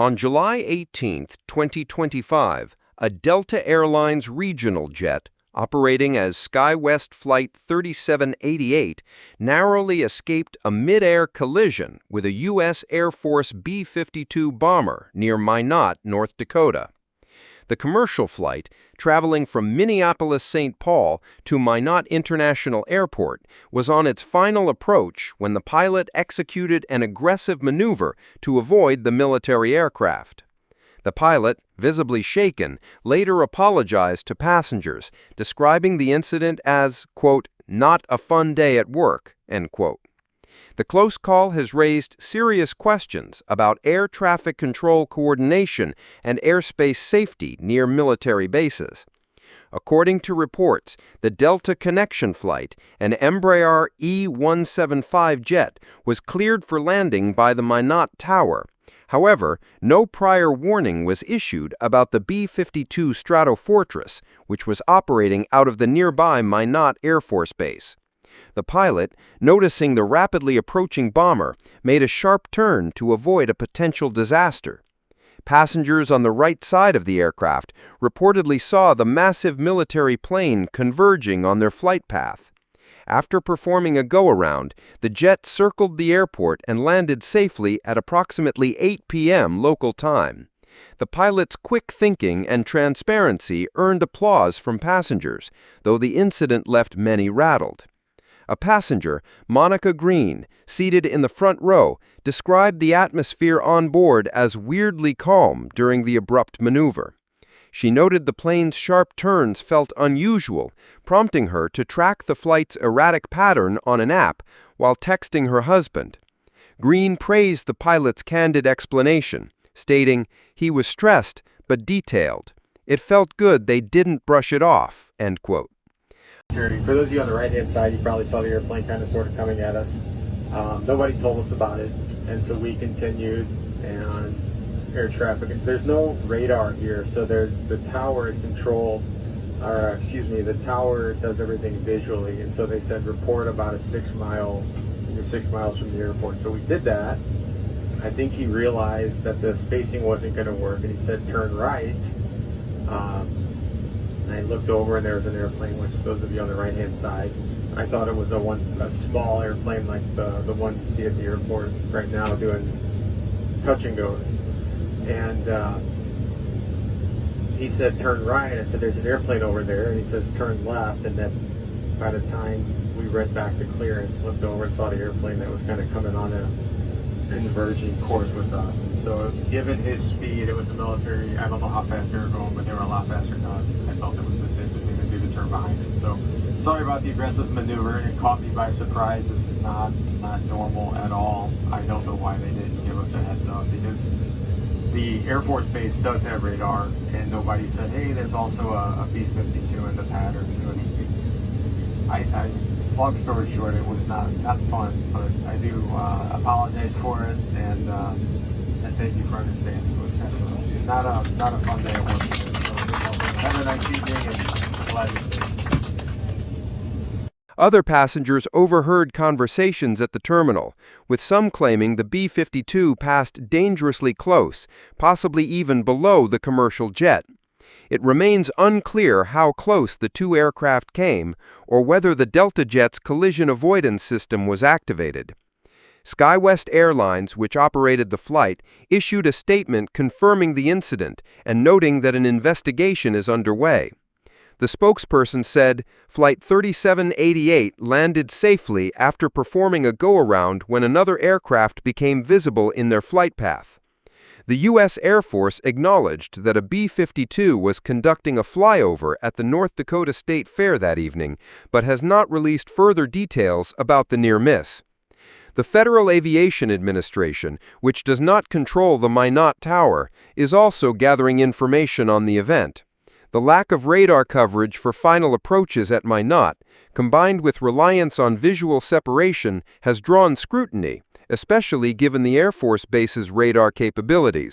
On July 18, 2025, a Delta Airlines regional jet, operating as SkyWest Flight 3788, narrowly escaped a mid-air collision with a U.S. Air Force B-52 bomber near Minot, North Dakota. The commercial flight, traveling from Minneapolis-Saint Paul to Minot International Airport, was on its final approach when the pilot executed an aggressive maneuver to avoid the military aircraft. The pilot, visibly shaken, later apologized to passengers, describing the incident as, quote, "not a fun day at work," end quote. The close call has raised serious questions about air traffic control coordination and airspace safety near military bases. According to reports, the Delta connection flight, an Embraer E175 jet, was cleared for landing by the Minot Tower. However, no prior warning was issued about the B-52 Stratofortress, which was operating out of the nearby Minot Air Force Base. The pilot, noticing the rapidly approaching bomber, made a sharp turn to avoid a potential disaster. Passengers on the right side of the aircraft reportedly saw the massive military plane converging on their flight path. After performing a go-around, the jet circled the airport and landed safely at approximately 8 p.m. local time. The pilot's quick thinking and transparency earned applause from passengers, though the incident left many rattled. A passenger, Monica Green, seated in the front row, described the atmosphere on board as weirdly calm during the abrupt maneuver. She noted the plane's sharp turns felt unusual, prompting her to track the flight's erratic pattern on an app while texting her husband. Green praised the pilot's candid explanation, stating, "He was stressed, but detailed. It felt good they didn't brush it off," end quote. For those of you on the right-hand side, you probably saw the airplane kind of sort of coming at us. Nobody told us about it, and so we continued, and air traffic. There's no radar here, so the tower is controlled, the tower does everything visually, and so they said report about you're 6 miles from the airport. So we did that. I think he realized that the spacing wasn't going to work, and he said turn right. And I looked over, and there was an airplane, which those of you on the right-hand side, I thought it was a small airplane like the one you see at the airport right now doing touch and goes. And he said turn right. I said there's an airplane over there, and he says turn left. And then by the time we went back to clearance, looked over and saw the airplane that was kind of coming on a converging course with us. And so given his speed, it was a military, I don't know how fast they were going, but they were a lot faster than us. I felt it was the safest thing to do to turn behind it. So sorry about the aggressive maneuver. It caught me by surprise. This is not normal at all. I don't know why they didn't give us a heads up, because the Air Force Base does have radar, and nobody said, hey, there's also a B-52 in the pattern. Long story short, it was not fun, but I do apologize for it, and thank you for understanding. It was not a fun day at work. So have a nice evening, and glad you're safe. Other passengers overheard conversations at the terminal, with some claiming the B-52 passed dangerously close, possibly even below the commercial jet. It remains unclear how close the two aircraft came or whether the Delta jet's collision avoidance system was activated. SkyWest Airlines, which operated the flight, issued a statement confirming the incident and noting that an investigation is underway. The spokesperson said, Flight 3788 landed safely after performing a go-around when another aircraft became visible in their flight path. The U.S. Air Force acknowledged that a B-52 was conducting a flyover at the North Dakota State Fair that evening, but has not released further details about the near miss. The Federal Aviation Administration, which does not control the Minot Tower, is also gathering information on the event. The lack of radar coverage for final approaches at Minot, combined with reliance on visual separation, has drawn scrutiny, especially given the Air Force Base's radar capabilities.